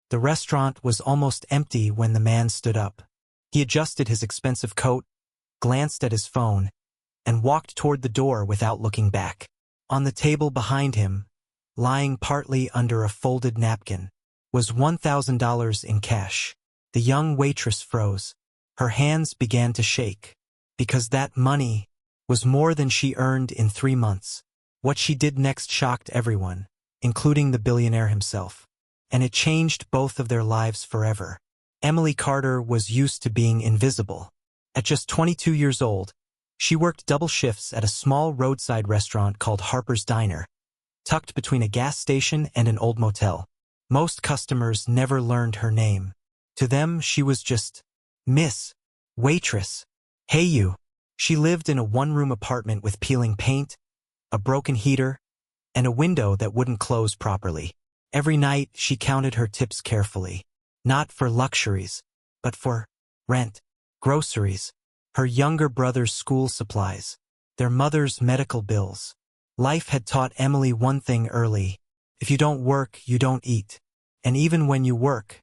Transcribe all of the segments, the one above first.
The restaurant was almost empty when the man stood up. He adjusted his expensive coat, glanced at his phone, and walked toward the door without looking back. On the table behind him, lying partly under a folded napkin, was $1,000 in cash. The young waitress froze. Her hands began to shake, because that money was more than she earned in 3 months. What she did next shocked everyone, including the billionaire himself. And it changed both of their lives forever. Emily Carter was used to being invisible. At just 22 years old, she worked double shifts at a small roadside restaurant called Harper's Diner, tucked between a gas station and an old motel. Most customers never learned her name. To them, she was just Miss Waitress. Hey you. She lived in a one-room apartment with peeling paint, a broken heater, and a window that wouldn't close properly. Every night, she counted her tips carefully. Not for luxuries, but for rent, groceries, her younger brother's school supplies, their mother's medical bills. Life had taught Emily one thing early: if you don't work, you don't eat. And even when you work,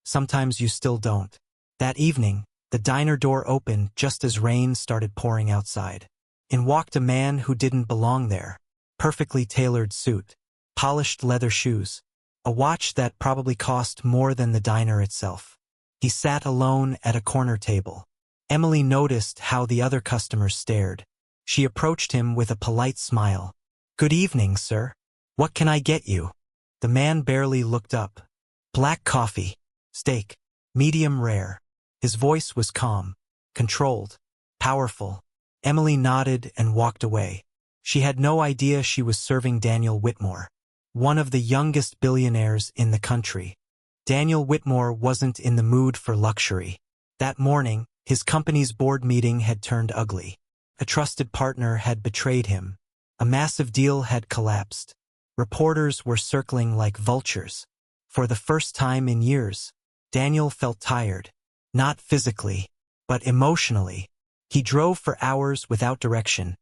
sometimes you still don't. That evening, the diner door opened just as rain started pouring outside. In walked a man who didn't belong there. Perfectly tailored suit, polished leather shoes, a watch that probably cost more than the diner itself. He sat alone at a corner table. Emily noticed how the other customers stared. She approached him with a polite smile. "Good evening, sir. What can I get you?" The man barely looked up. "Black coffee, steak, medium rare." His voice was calm, controlled, powerful. Emily nodded and walked away. She had no idea she was serving Daniel Whitmore, one of the youngest billionaires in the country. Daniel Whitmore wasn't in the mood for luxury. That morning, his company's board meeting had turned ugly. A trusted partner had betrayed him. A massive deal had collapsed. Reporters were circling like vultures. For the first time in years, Daniel felt tired. Not physically, but emotionally. He drove for hours without direction,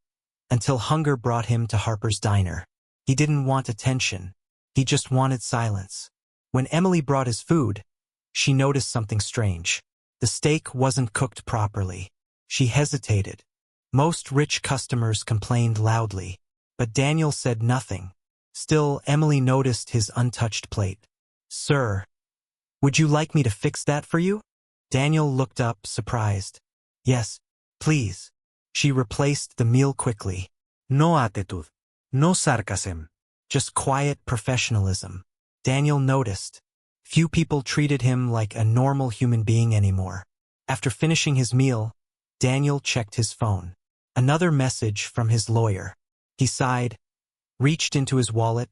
until hunger brought him to Harper's Diner. He didn't want attention. He just wanted silence. When Emily brought his food, she noticed something strange. The steak wasn't cooked properly. She hesitated. Most rich customers complained loudly, but Daniel said nothing. Still, Emily noticed his untouched plate. "Sir, would you like me to fix that for you?" Daniel looked up, surprised. "Yes, please." She replaced the meal quickly. No attitude. No sarcasm. Just quiet professionalism. Daniel noticed. Few people treated him like a normal human being anymore. After finishing his meal, Daniel checked his phone. Another message from his lawyer. He sighed, reached into his wallet,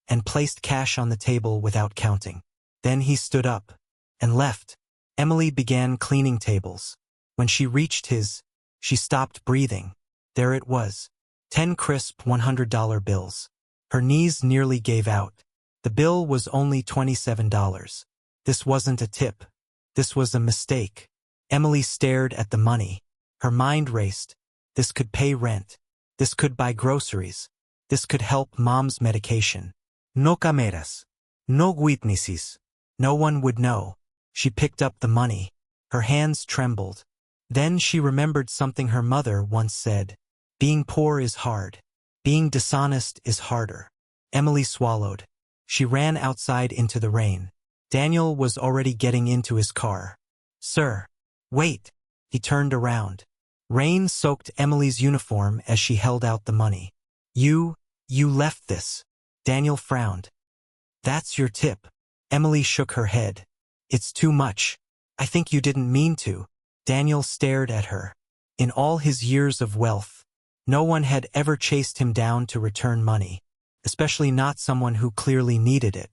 and placed cash on the table without counting. Then he stood up and left. Emily began cleaning tables. When she reached his, she stopped breathing. There it was. 10 crisp $100 bills. Her knees nearly gave out. The bill was only $27. This wasn't a tip. This was a mistake. Emily stared at the money. Her mind raced. This could pay rent. This could buy groceries. This could help mom's medication. No cameras. No witnesses. No one would know. She picked up the money. Her hands trembled. Then she remembered something her mother once said. Being poor is hard. Being dishonest is harder. Emily swallowed. She ran outside into the rain. Daniel was already getting into his car. "Sir, wait." He turned around. Rain soaked Emily's uniform as she held out the money. You left this." Daniel frowned. "That's your tip." Emily shook her head. "It's too much. I think you didn't mean to." Daniel stared at her. In all his years of wealth, no one had ever chased him down to return money, especially not someone who clearly needed it.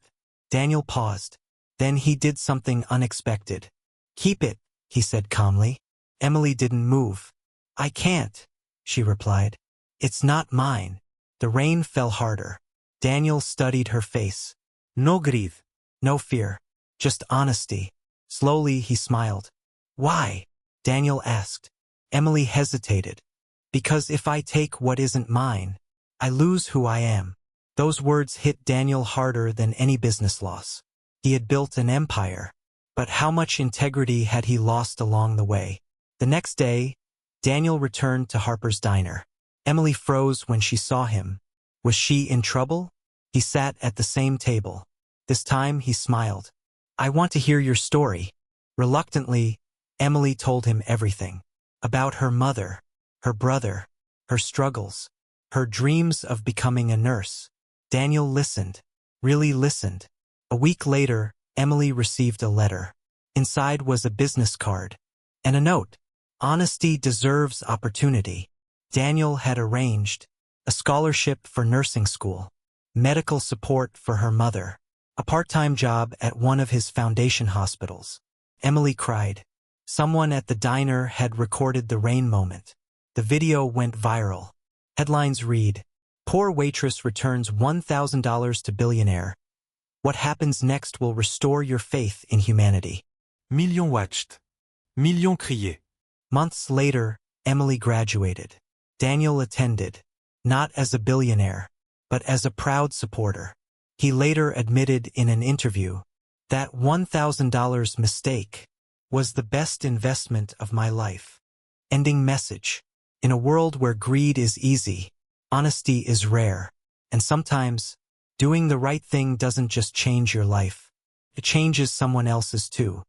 Daniel paused. Then he did something unexpected. "Keep it," he said calmly. Emily didn't move. "I can't," she replied. "It's not mine." The rain fell harder. Daniel studied her face. No greed. No fear. Just honesty. Slowly he smiled. "Why?" Daniel asked. Emily hesitated. "Because if I take what isn't mine, I lose who I am." Those words hit Daniel harder than any business loss. He had built an empire. But how much integrity had he lost along the way? The next day, Daniel returned to Harper's diner. Emily froze when she saw him. Was she in trouble? He sat at the same table. This time he smiled. I want to hear your story. Reluctantly, Emily told him everything. About her mother, her brother, her struggles, her dreams of becoming a nurse. Daniel listened, really listened. A week later, Emily received a letter. Inside was a business card and a note. Honesty deserves opportunity. Daniel had arranged a scholarship for nursing school, medical support for her mother, a part-time job at one of his foundation hospitals. Emily cried. Someone at the diner had recorded the rain moment. The video went viral. Headlines read, "Poor waitress returns $1,000 to billionaire. What happens next will restore your faith in humanity." Millions watched. Millions criés. Months later, Emily graduated. Daniel attended, not as a billionaire, but as a proud supporter. He later admitted in an interview, "That $1,000 mistake was the best investment of my life." Ending message. In a world where greed is easy, honesty is rare, and sometimes, doing the right thing doesn't just change your life, it changes someone else's too.